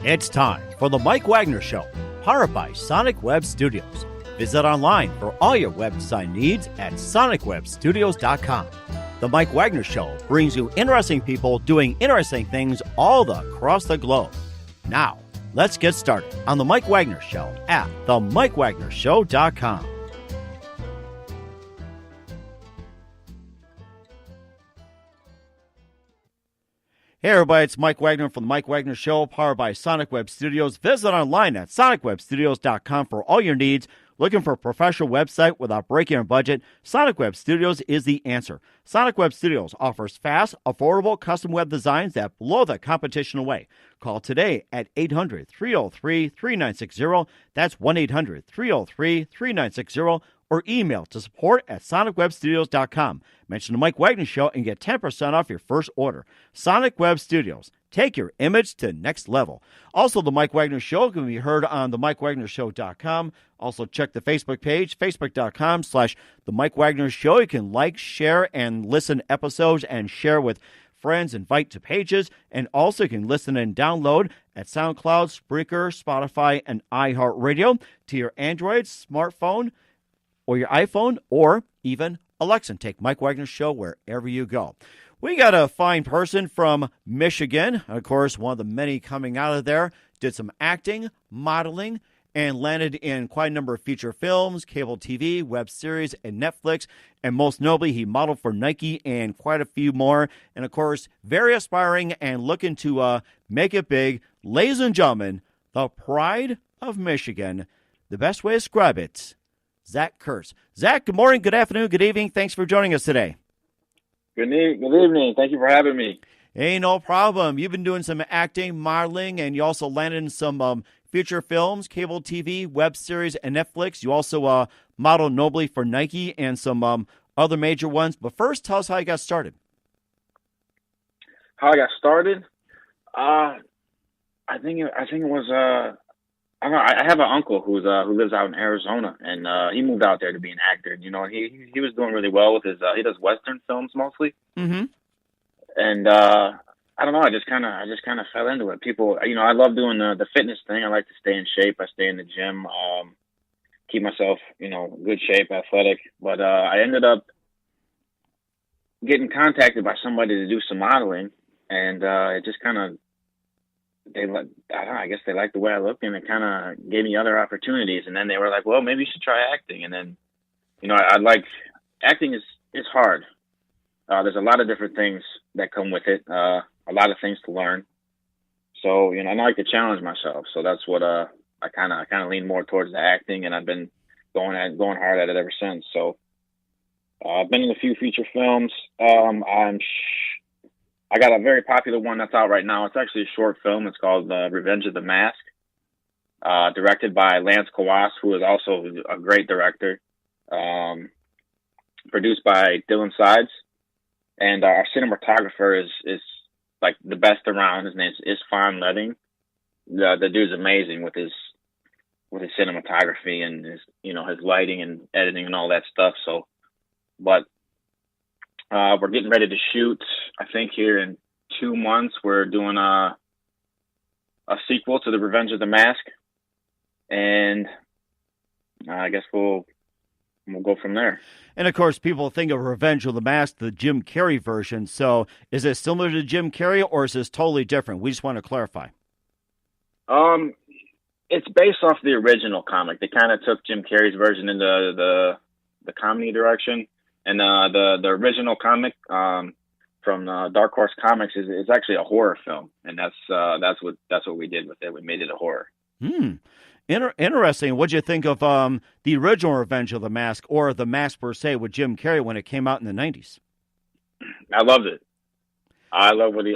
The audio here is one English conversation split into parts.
It's time for the Mike Wagner Show, powered by Sonic Web Studios. Visit online for all your website needs at sonicwebstudios.com. The Mike Wagner Show brings you interesting people doing interesting things all across the globe. Now, let's get started on the Mike Wagner Show at themikewagnershow.com. Hey everybody, it's Mike Wagner from the Mike Wagner Show, powered by Sonic Web Studios. Visit online at sonicwebstudios.com for all your needs. Looking for a professional website without breaking your budget? Sonic Web Studios is the answer. Sonic Web Studios offers fast, affordable custom web designs that blow the competition away. Call today at 800-303-3960. That's 1-800-303-3960. Or email to support at sonicwebstudios.com. Mention the Mike Wagner Show and get 10% off your first order. Sonic Web Studios. Take your image to the next level. Also, the Mike Wagner Show can be heard on the MikeWagnerShow.com. Also, check the Facebook page, facebook.com/The Mike Wagner Show. You can like, share, and listen to episodes and share with friends, invite to pages, and also you can listen and download at SoundCloud, Spreaker, Spotify, and iHeartRadio to your Android, smartphone, or your iPhone, or even Alexa. Take Mike Wagner Show wherever you go. We got a fine person from Michigan. Of course, one of the many coming out of there. Did some acting, modeling, and landed in quite a number of feature films, cable TV, web series, and Netflix. And most notably, he modeled for Nike and quite a few more. And of course, very aspiring and looking to make it big. Ladies and gentlemen, the pride of Michigan. The best way to describe it, Zack Kurz. Zack, good morning, good afternoon, good evening. Thanks for joining us today. Good evening. Thank you for having me. Hey, no problem. You've been doing some acting, modeling, and you also landed in some feature films, cable TV, web series, and Netflix. You also modeled nobly for Nike and some other major ones. But first, tell us how you got started. How I got started? I think it was I don't know. I have an uncle who lives out in Arizona, and he moved out there to be an actor. You know, he was doing really well with his. He does Western films mostly. Mm-hmm. And I don't know. I just kind of fell into it. People, you know, I love doing the fitness thing. I like to stay in shape. I stay in the gym, keep myself, you know, good shape, athletic. But I ended up getting contacted by somebody to do some modeling, and it just kind of. I don't know, I guess they liked the way I looked, and it kind of gave me other opportunities. And then they were like, well, maybe you should try acting. And then, you know, I like acting is hard. There's a lot of different things that come with it, a lot of things to learn. So, you know, I like to challenge myself. So that's what I kind of lean more towards the acting, and I've been going hard at it ever since. So I've been in a few feature films. I got a very popular one that's out right now. It's actually a short film. It's called Revenge of the Mask, directed by Lance Kawas, who is also a great director, produced by Dylan Sides. And our cinematographer is like the best around. His name is Isfan Leving. The dude's amazing with his cinematography and his lighting and editing and all that stuff. So, but we're getting ready to shoot. I think here in 2 months we're doing a sequel to The Revenge of the Mask, and I guess we'll go from there. And of course, people think of Revenge of the Mask, the Jim Carrey version. So, is it similar to Jim Carrey, or is this totally different? We just want to clarify. It's based off the original comic. They kind of took Jim Carrey's version into the comedy direction. And the original comic from Dark Horse Comics is actually a horror film, and that's what we did with it. We made it a horror. Interesting. What'd you think of the original Revenge of the Mask, or The Mask per se, with Jim Carrey when it came out in the 90s? I loved it. I love what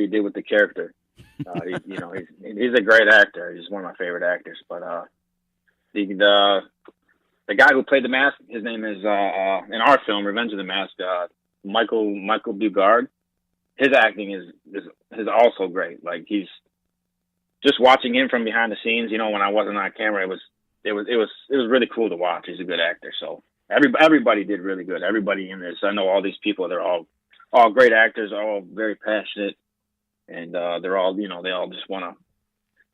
he did with the character. He's a great actor. He's one of my favorite actors. But the guy who played the Mask, his name is in our film Revenge of the Mask, Michael Bugard. His acting is also great. Like, he's just watching him from behind the scenes. You know, when I wasn't on camera, it was really cool to watch. He's a good actor. So everybody did really good. Everybody in this, I know all these people. They're all great actors. All very passionate, and they're all, they all just want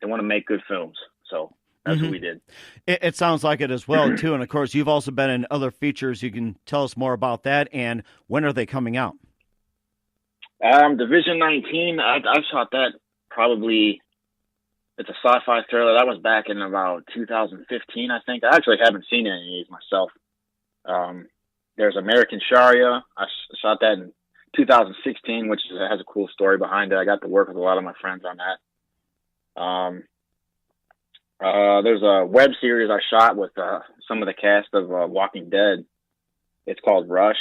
to make good films. So that's what we did. It sounds like it as well, too. And, of course, you've also been in other features. You can tell us more about that. And when are they coming out? Division 19, I shot that probably, it's a sci-fi thriller. That was back in about 2015, I think. I actually haven't seen any of these myself. There's American Sharia. I shot that in 2016, which has a cool story behind it. I got to work with a lot of my friends on that. There's a web series I shot with some of the cast of Walking Dead. It's called Rush.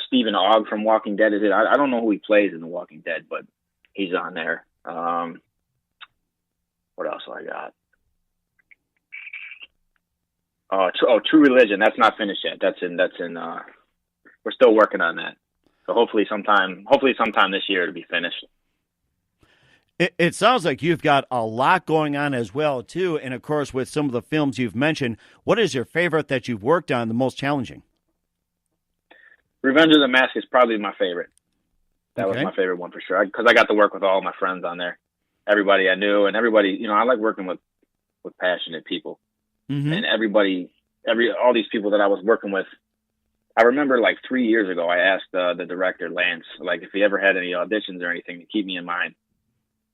Stephen Ogg from Walking Dead is it. I don't know who he plays in The Walking Dead, but he's on there. What else do I got? True Religion. That's not finished yet. That's in. We're still working on that. So hopefully sometime this year it'll be finished. It sounds like you've got a lot going on as well, too. And, of course, with some of the films you've mentioned, what is your favorite that you've worked on, the most challenging? Revenge of the Mask is probably my favorite. That was my favorite one for sure. Because I got to work with all my friends on there. Everybody I knew, and everybody, I like working with passionate people. And all these people that I was working with, I remember like 3 years ago, I asked the director, Lance, like if he ever had any auditions or anything to keep me in mind.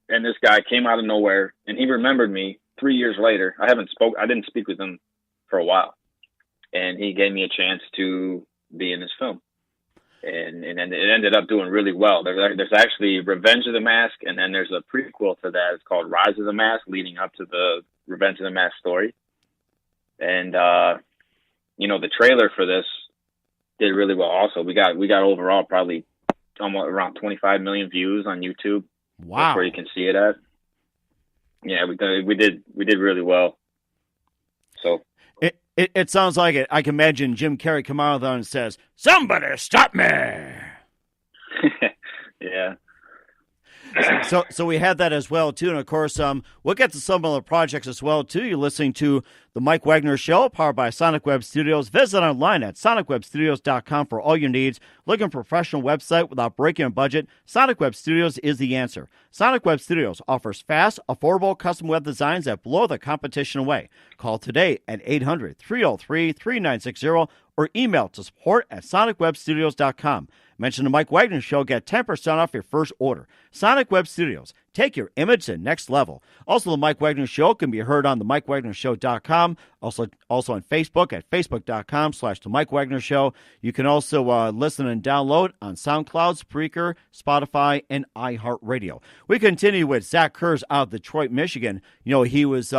And this guy came out of nowhere, and he remembered me 3 years later. I didn't speak with him for a while. And he gave me a chance to be in this film. And it ended up doing really well. There's actually Revenge of the Mask, and then there's a prequel to that. It's called Rise of the Mask, leading up to the Revenge of the Mask story. And, the trailer for this did really well also. We got overall probably almost around 25 million views on YouTube. Wow. That's where you can see it at. Yeah, we did really well. So it sounds like it. I can imagine Jim Carrey come out there and says, "Somebody stop me." Yeah. So we had that as well, too. And, of course, we'll get to some other projects as well, too. You're listening to The Mike Wagner Show, powered by Sonic Web Studios. Visit online at sonicwebstudios.com for all your needs. Looking for a professional website without breaking a budget? Sonic Web Studios is the answer. Sonic Web Studios offers fast, affordable custom web designs that blow the competition away. Call today at 800-303-3960 or email to support@sonicwebstudios.com. Mention the Mike Wagner Show, get 10% off your first order. Sonic Web Studios, take your image to the next level. Also, the Mike Wagner Show can be heard on the MikeWagnerShow.com, also on Facebook at Facebook.com/the Mike Wagner Show. You can also listen and download on SoundCloud, Spreaker, Spotify, and iHeartRadio. We continue with Zack Kurz out of Detroit, Michigan. He was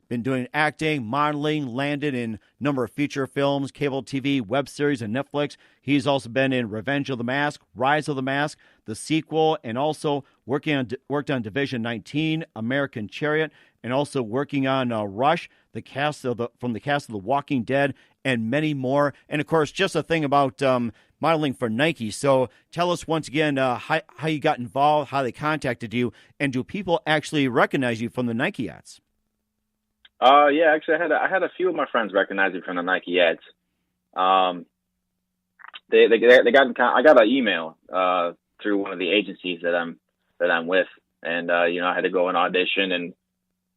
been doing acting, modeling, landed in a number of feature films, cable TV, web series, and Netflix. He's also been in Revenge of the Mask, Rise of the Mask, the sequel, and also worked on Division 19, American Chariot, and also working on Rush, from the cast of The Walking Dead, and many more. And, of course, just a thing about modeling for Nike. So tell us once again how you got involved, how they contacted you, and do people actually recognize you from the Nike ads? Yeah, actually, I had a few of my friends recognize me from the Nike ads. They I got an email through one of the agencies that I'm with, and I had to go and audition and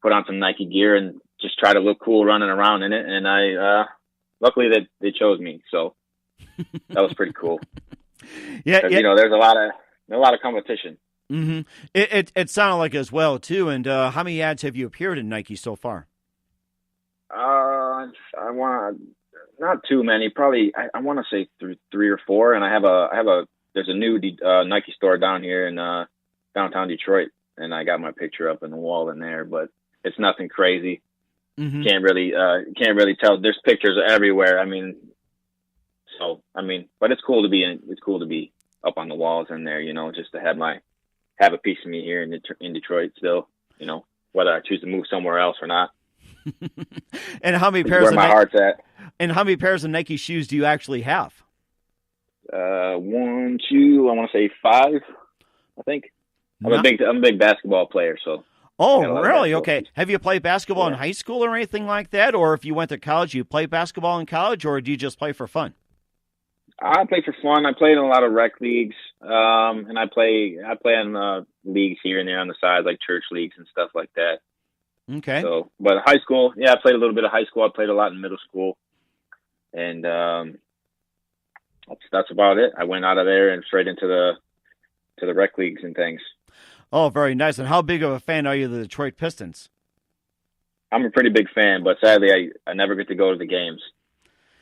put on some Nike gear and just try to look cool running around in it. And I luckily they chose me, so that was pretty cool. Yeah. There's a lot of competition. Mm-hmm. It sounded like as well too. And how many ads have you appeared in Nike so far? Not too many. Probably I want to say three or four. And there's a new Nike store down here in downtown Detroit, and I got my picture up in the wall in there. But it's nothing crazy. Mm-hmm. Can't really tell. There's pictures everywhere. But it's cool to be up on the walls in there. Just to have a piece of me here in Detroit still. Whether I choose to move somewhere else or not. And how many pairs? Where my heart's at. And how many pairs of Nike shoes do you actually have? 1, 2, I want to say 5. I think I'm a big basketball player, so. Oh, really? Okay. Have you played basketball in high school or anything like that? Or if you went to college, you played basketball in college, or do you just play for fun? I play for fun. I played in a lot of rec leagues, and I play in leagues here and there on the side, like church leagues and stuff like that. Okay. So, but high school, yeah, I played a little bit of high school. I played a lot in middle school, and that's about it. I went out of there and straight into the rec leagues and things. Oh, very nice. And how big of a fan are you of the Detroit Pistons? I'm a pretty big fan, but sadly, I never get to go to the games.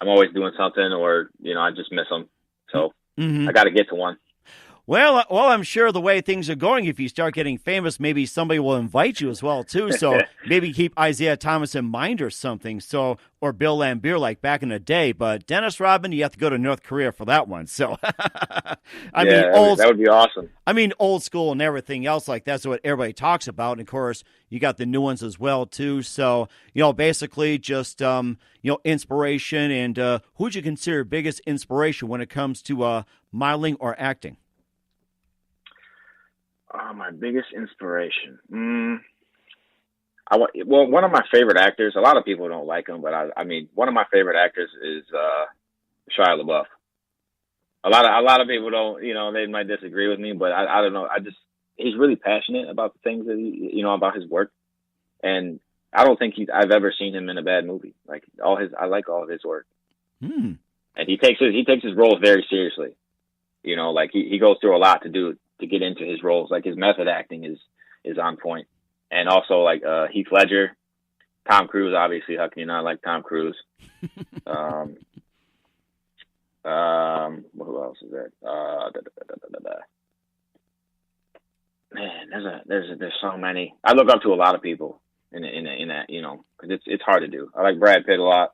I'm always doing something, or I just miss them. So I got to get to one. Well, I'm sure the way things are going, if you start getting famous, maybe somebody will invite you as well, too. So maybe keep Isaiah Thomas in mind or something. So, or Bill Laimbeer like back in the day. But Dennis Rodman, you have to go to North Korea for that one. So, that would be awesome. I mean, old school and everything else like that's what everybody talks about. And of course, you got the new ones as well, too. So, basically just, inspiration. And who'd you consider your biggest inspiration when it comes to modeling or acting? My biggest inspiration. One of my favorite actors. A lot of people don't like him, but I mean, one of my favorite actors is Shia LaBeouf. A lot of people don't. They might disagree with me, but I don't know. He's really passionate about the things that about his work, and I don't think I've ever seen him in a bad movie. Like I like all of his work, and he takes his roles very seriously. Like he goes through a lot to get into his roles. Like his method acting is on point. And also like Heath Ledger, Tom Cruise, obviously. How can you not like Tom Cruise? Who else is there? Man, there's so many. I look up to a lot of people in that, because it's hard to do. I like Brad Pitt a lot.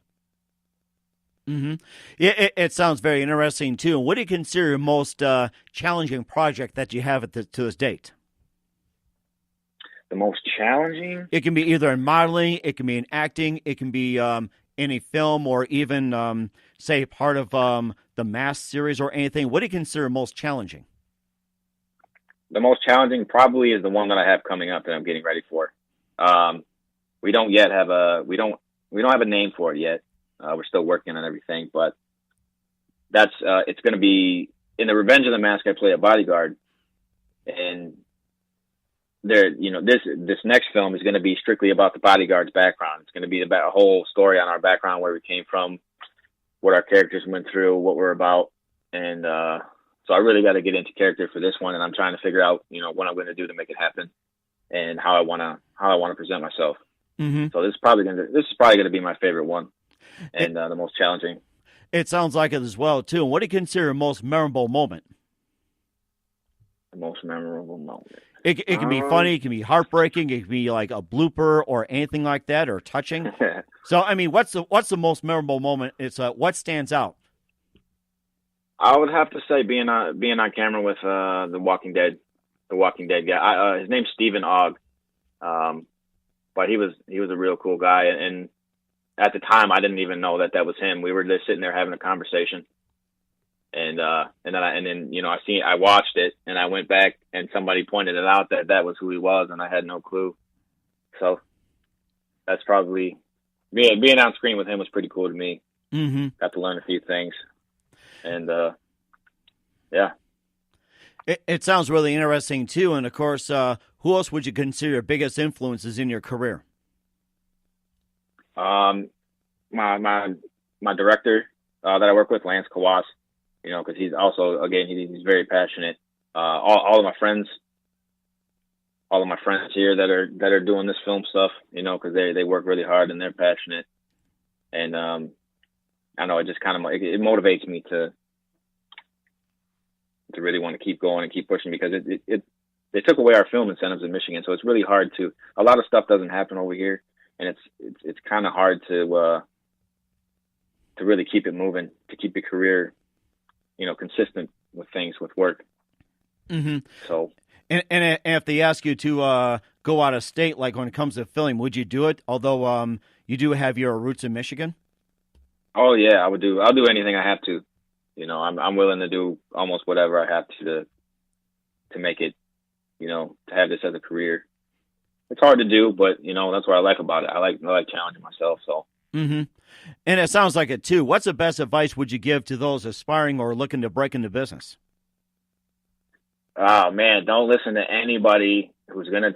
Mm-hmm. Yeah, it sounds very interesting, too. What do you consider your most challenging project that you have to this date? The most challenging? It can be either in modeling, it can be in acting, it can be in a film, or even, say, part of the Mask series or anything. What do you consider most challenging? The most challenging probably is the one that I have coming up that I'm getting ready for. We don't have a name for it yet. We're still working on everything, but it's going to be in the Revenge of the Mask. I play a bodyguard, and this next film is going to be strictly about the bodyguard's background. It's going to be about a whole story on our background, where we came from, what our characters went through, what we're about, and so I really got to get into character for this one, and I'm trying to figure out what I'm going to do to make it happen, and how I want to present myself. Mm-hmm. So this is probably going to be my favorite one. And the most challenging. It sounds like it as well, too. And what do you consider your most memorable moment? The most memorable moment. It can be funny, it can be heartbreaking, it can be like a blooper or anything like that, or touching. So, I mean, what's the most memorable moment? It's what stands out? I would have to say being on camera with the Walking Dead guy. His name's Stephen Ogg, but he was a real cool guy, and at the time, I didn't even know that was him. We were just sitting there having a conversation, and then I watched it, and I went back, and somebody pointed it out that was who he was, and I had no clue. So that's probably being on screen with him was pretty cool to me. Mm-hmm. Got to learn a few things, and yeah. It sounds really interesting too, and of course, who else would you consider your biggest influences in your career? My director that I work with, Lance Kawas, because he's also, again, he's very passionate. All of my friends here that are doing this film stuff, because they work really hard and they're passionate, and I know it just kind of it motivates me to really want to keep going and keep pushing, because they took away our film incentives in Michigan, so it's really hard a lot of stuff doesn't happen over here. And it's kind of hard to really keep it moving, to keep your career, consistent with things, with work. Mm-hmm. So, and if they ask you to go out of state, like when it comes to film, would you do it? Although you do have your roots in Michigan. Oh yeah, I would do. I'll do anything I have to. I'm willing to do almost whatever I have to make it. To have this as a career. It's hard to do, but that's what I like about it. I like challenging myself. So. Mm-hmm. And it sounds like it, too. What's the best advice would you give to those aspiring or looking to break into business? Oh, man, don't listen to anybody who's going to